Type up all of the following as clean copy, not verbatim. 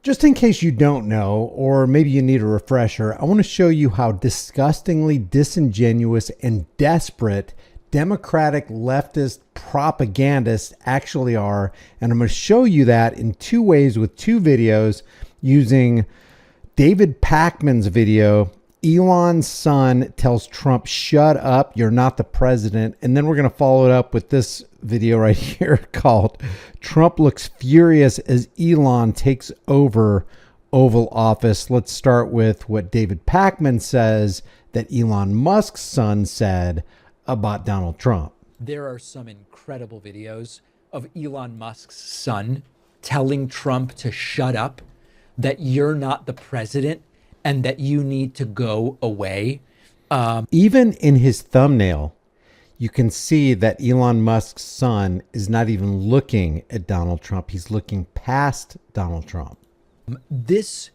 Just in case you don't know, or maybe you need a refresher, I want to show you how disgustingly disingenuous and desperate Democratic leftist propagandists actually are. And I'm going to show you that in two ways with two videos using David Pakman's video. Elon's son tells Trump, shut up, you're not the president. And then we're going to follow it up with this video right here called Trump Looks Furious as Elon Takes Over Oval Office. Let's start with what David Pakman says that Elon Musk's son said about Donald Trump. There are some incredible videos of Elon Musk's son telling Trump to shut up, that you're not the president, and that you need to go away. Even in his thumbnail, you can see that Elon Musk's son is not even looking at Donald Trump. He's looking past Donald Trump. This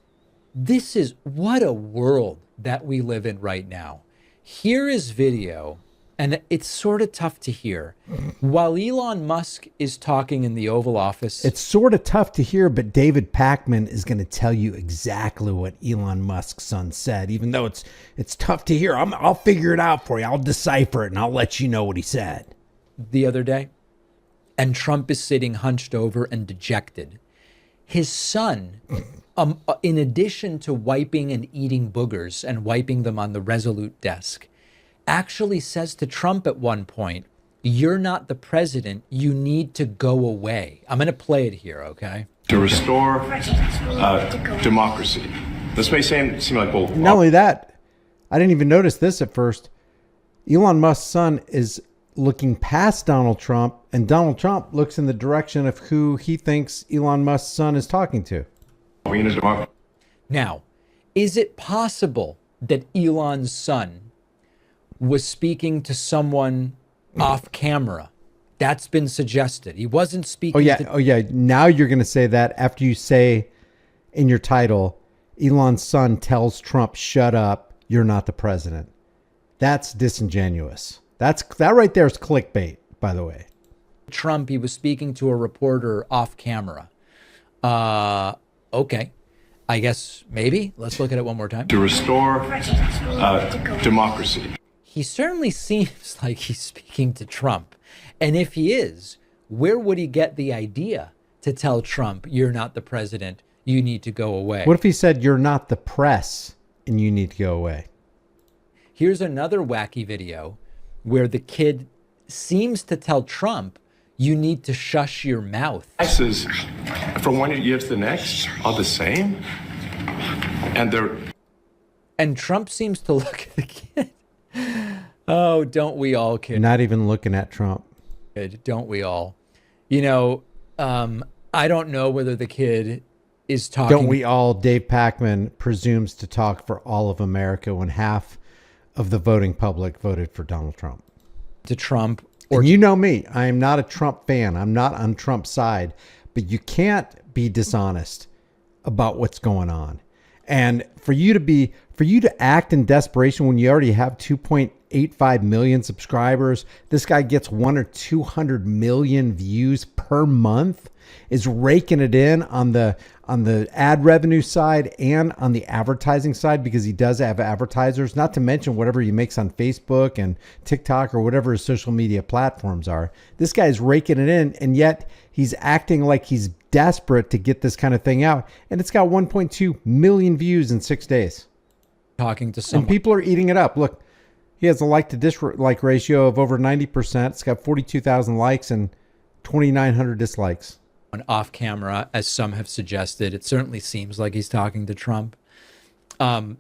is what a world that we live in right now. Here is video, and it's sort of tough to hear. While Elon Musk is talking in the Oval Office. It's sort of tough to hear, but David Pakman is going to tell you exactly what Elon Musk's son said, even though it's tough to hear. I'll figure it out for you. I'll decipher it, and I'll let you know what he said. The other day, and Trump is sitting hunched over and dejected. His son, in addition to wiping and eating boogers and wiping them on the Resolute desk, actually says to Trump at one point, you're not the president, you need to go away. I'm going to play it here, okay? To restore democracy. This may seem like, well... Not only that, I didn't even notice this at first. Elon Musk's son is looking past Donald Trump, and Donald Trump looks in the direction of who he thinks Elon Musk's son is talking to. Now, is it possible that Elon's son was speaking to someone off camera? That's been suggested. He wasn't speaking Oh yeah. Now you're going to say that after you say in your title, Elon's son tells Trump, shut up, you're not the president. That's disingenuous. That right there is clickbait, by the way. Trump, he was speaking to a reporter off camera. Okay. I guess maybe. Let's look at it one more time. To restore democracy. He certainly seems like he's speaking to Trump. And if he is, where would he get the idea to tell Trump, you're not the president, you need to go away? What if he said, you're not the press and you need to go away? Here's another wacky video where the kid seems to tell Trump, you need to shush your mouth. Prices from one year to the next are the same. And Trump seems to look at the kid. Oh, don't we all, kid? Not even looking at Trump. Don't we all? You know, I don't know whether the kid is talking. Don't we all? Dave Pakman presumes to talk for all of America when half of the voting public voted for Donald Trump. To Trump. And you know me. I am not a Trump fan. I'm not on Trump's side. But you can't be dishonest about what's going on. And for you to act in desperation when you already have 2.85 million subscribers, this guy gets 100 or 200 million views per month, is raking it in on the ad revenue side and on the advertising side, because he does have advertisers, not to mention whatever he makes on Facebook and TikTok or whatever his social media platforms are. This guy's raking it in, and yet he's acting like he's desperate to get this kind of thing out. And it's got 1.2 million views in 6 days. Talking to someone. And people are eating it up. Look, he has a like to dislike ratio of over 90%. It's got 42,000 likes and 2,900 dislikes. Off camera, as some have suggested, it certainly seems like he's talking to Trump.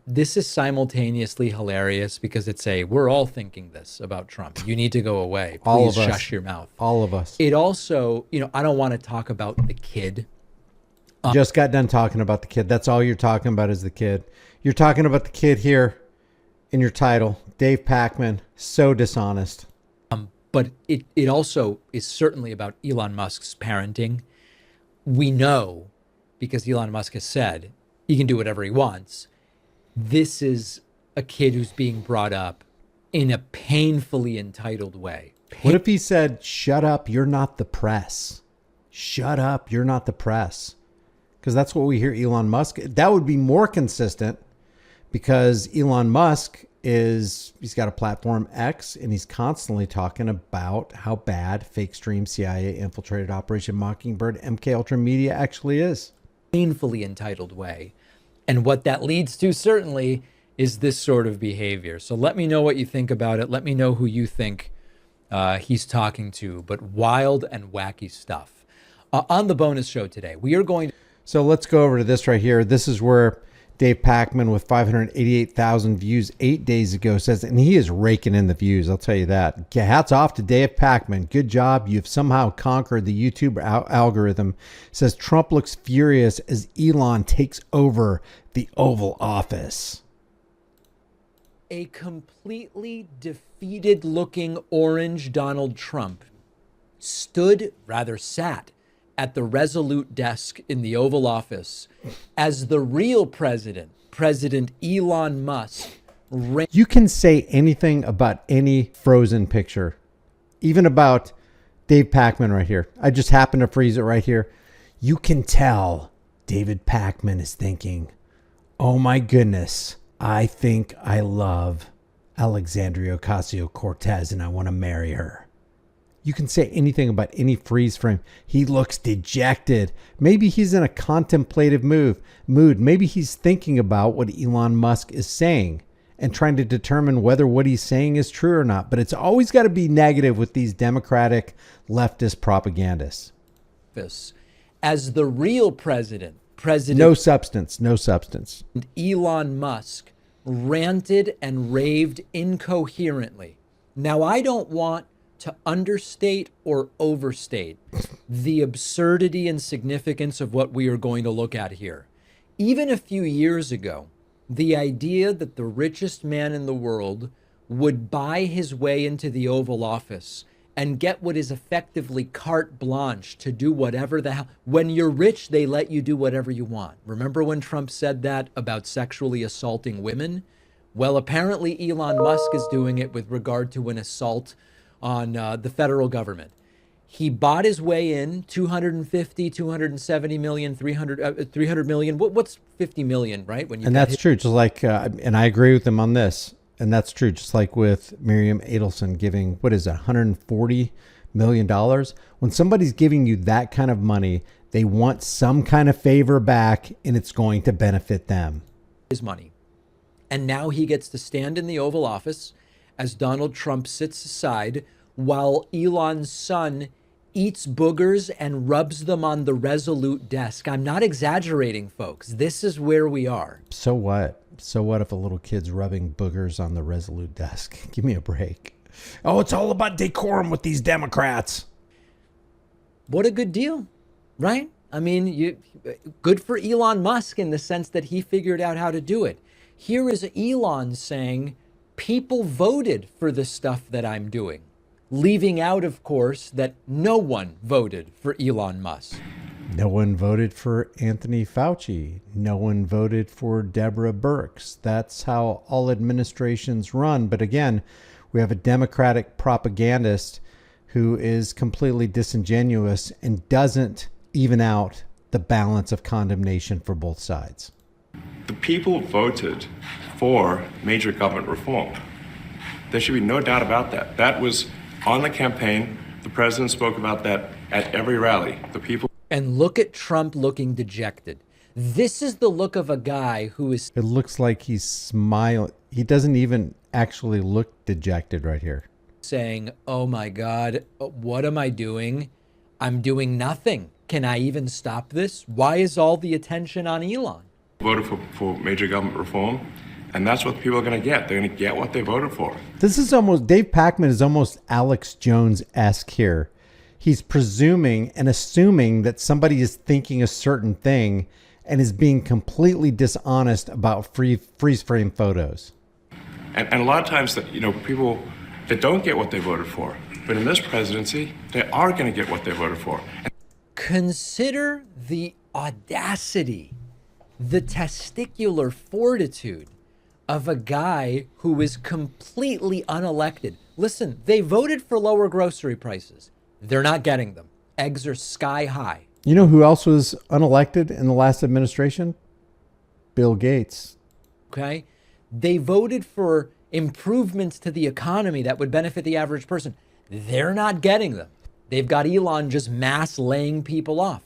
This is simultaneously hilarious because it's we're all thinking this about Trump. You need to go away. Please all of us. Shush your mouth. All of us. It also, I don't want to talk about the kid. Just got done talking about the kid. That's all you're talking about is the kid. You're talking about the kid here in your title. Dave Pakman, so dishonest. But it also is certainly about Elon Musk's parenting. We know, because Elon Musk has said he can do whatever he wants. This is a kid who's being brought up in a painfully entitled way. What if he said, shut up, you're not the press? Shut up, you're not the press. because that's what we hear Elon Musk. That would be more consistent because Elon Musk he's got a platform X and he's constantly talking about how bad fake stream CIA infiltrated Operation Mockingbird MK Ultra Media actually is. Painfully entitled way. And what that leads to certainly is this sort of behavior. So let me know what you think about it. Let me know who you think he's talking to, but wild and wacky stuff. On the bonus show today, we are going to... So let's go over to this right here. This is where Dave Pakman with 588,000 views 8 days ago says, and he is raking in the views, I'll tell you that. Hats off to Dave Pakman. Good job. You've somehow conquered the YouTube algorithm. Says Trump looks furious as Elon takes over the Oval Office. A completely defeated looking orange Donald Trump sat at the Resolute desk in the Oval Office as the real president, President Elon Musk. You can say anything about any Frozen picture, even about Dave Pakman right here. I just happened to freeze it right here. You can tell David Pakman is thinking, oh my goodness, I think I love Alexandria Ocasio-Cortez and I want to marry her. You can say anything about any freeze frame. He looks dejected. Maybe he's in a contemplative mood. Maybe he's thinking about what Elon Musk is saying and trying to determine whether what he's saying is true or not. But it's always got to be negative with these Democratic leftist propagandists. As the real president. No substance. Elon Musk ranted and raved incoherently. Now, I don't want to understate or overstate the absurdity and significance of what we are going to look at here. Even a few years ago, the idea that the richest man in the world would buy his way into the Oval Office and get what is effectively carte blanche to do whatever the hell. When you're rich, they let you do whatever you want. Remember when Trump said that about sexually assaulting women? Well, apparently Elon Musk is doing it with regard to an assault on the federal government. He bought his way in, 250, 270 million, 300 million. What's 50 million, right? And that's true. Just like, and I agree with him on this. And that's true. Just like with Miriam Adelson giving, what is it, $140 million? When somebody's giving you that kind of money, they want some kind of favor back and it's going to benefit them. His money. And now he gets to stand in the Oval Office as Donald Trump sits aside while Elon's son eats boogers and rubs them on the Resolute desk. I'm not exaggerating, folks. This is where we are. So what? So what if a little kid's rubbing boogers on the Resolute desk? Give me a break. Oh, it's all about decorum with these Democrats. What a good deal, right? I mean, good for Elon Musk in the sense that he figured out how to do it. Here is Elon saying, people voted for the stuff that I'm doing. Leaving out, of course, that no one voted for Elon Musk. No one voted for Anthony Fauci. No one voted for Deborah Birx. That's how all administrations run. But again, we have a Democratic propagandist who is completely disingenuous and doesn't even out the balance of condemnation for both sides. The people voted for major government reform. There should be no doubt about that. That was on the campaign. The president spoke about that at every rally. The people. And look at Trump looking dejected. This is the look of a guy who is... It looks like he's smiling. He doesn't even actually look dejected right here. Saying, oh my God, what am I doing? I'm doing nothing. Can I even stop this? Why is all the attention on Elon? Voted for major government reform, and that's what people are going to get. They're going to get what they voted for. This is almost, Dave Pakman is almost Alex Jones-esque here. He's presuming and assuming that somebody is thinking a certain thing and is being completely dishonest about freeze frame photos. And a lot of times that, people that don't get what they voted for, but in this presidency, they are going to get what they voted for. Consider the audacity, the testicular fortitude of a guy who is completely unelected. Listen, they voted for lower grocery prices. They're not getting them. Eggs are sky high. You know who else was unelected in the last administration? Bill Gates. Okay. They voted for improvements to the economy that would benefit the average person. They're not getting them. They've got Elon just mass laying people off.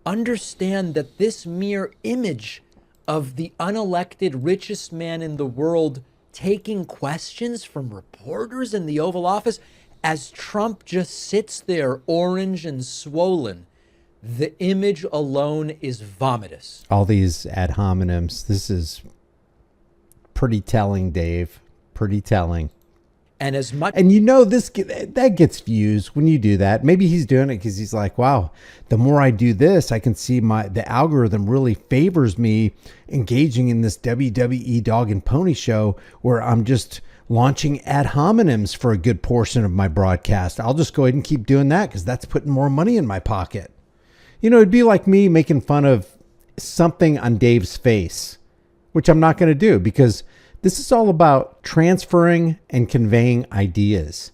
Understand that this mere image of the unelected richest man in the world taking questions from reporters in the Oval Office as Trump just sits there orange and swollen, the image alone is vomitous. All these ad hominems. This is pretty telling, Dave. Pretty telling. And as much, And you know, that gets views when you do that. Maybe he's doing it because he's like, wow, the more I do this, I can see the algorithm really favors me engaging in this WWE dog and pony show where I'm just launching ad hominems for a good portion of my broadcast. I'll just go ahead and keep doing that because that's putting more money in my pocket. You know, it'd be like me making fun of something on Dave's face, which I'm not going to do because this is all about transferring and conveying ideas.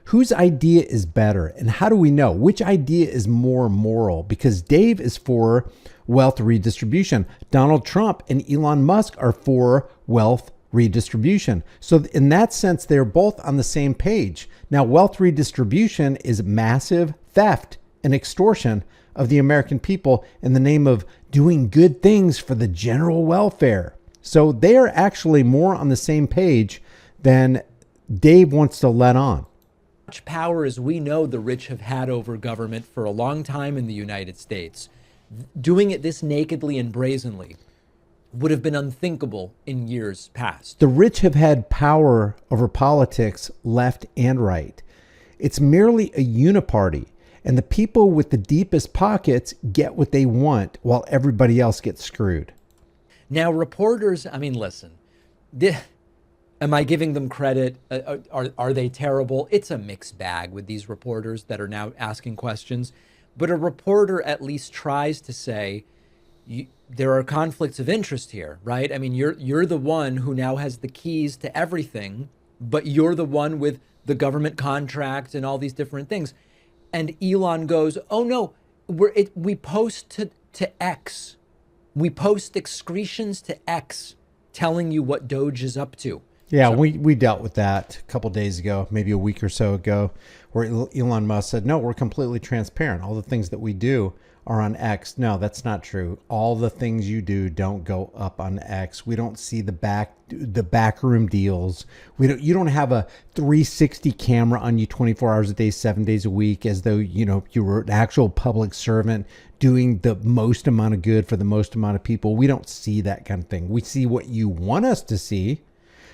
Whose idea is better? And how do we know which idea is more moral? Because Dave is for wealth redistribution. Donald Trump and Elon Musk are for wealth redistribution. So in that sense, they're both on the same page. Now, wealth redistribution is massive theft and extortion of the American people in the name of doing good things for the general welfare. So they are actually more on the same page than Dave wants to let on. much power as we know the rich have had over government for a long time in the United States, doing it this nakedly and brazenly would have been unthinkable in years past. The rich have had power over politics left and right. It's merely a uniparty, and the people with the deepest pockets get what they want while everybody else gets screwed. Now, reporters, I mean, listen, am I giving them credit? Are they terrible? It's a mixed bag with these reporters that are now asking questions. But a reporter at least tries to say, there are conflicts of interest here, right? I mean, you're the one who now has the keys to everything, but you're the one with the government contract and all these different things. And Elon goes, oh no, we post to X. We post excretions to X telling you what Doge is up to. Yeah, so, we dealt with that a couple days ago, maybe a week or so ago, where Elon Musk said, no, we're completely transparent. All the things that we do are on X. No, that's not true. All the things you do don't go up on X. We don't see the backroom deals. You don't have a 360 camera on you 24 hours a day, 7 days a week, as though, you were an actual public servant doing the most amount of good for the most amount of people. We don't see that kind of thing. We see what you want us to see.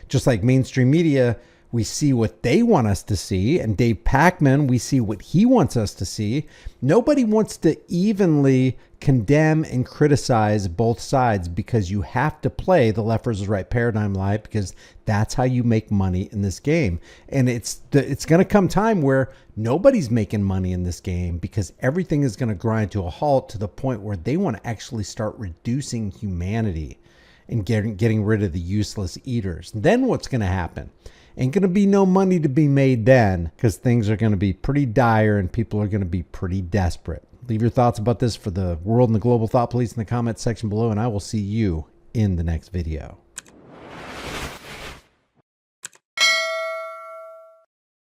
Just like mainstream media, we see what they want us to see. And Dave Pakman, we see what he wants us to see. Nobody wants to evenly condemn and criticize both sides because you have to play the left versus right paradigm live, because that's how you make money in this game. And it's going to come time where nobody's making money in this game because everything is going to grind to a halt to the point where they want to actually start reducing humanity and getting rid of the useless eaters. Then what's going to happen? Ain't going to be no money to be made then, because things are going to be pretty dire and people are going to be pretty desperate. Leave your thoughts about this for the world and the global thought police in the comments section below, and I will see you in the next video.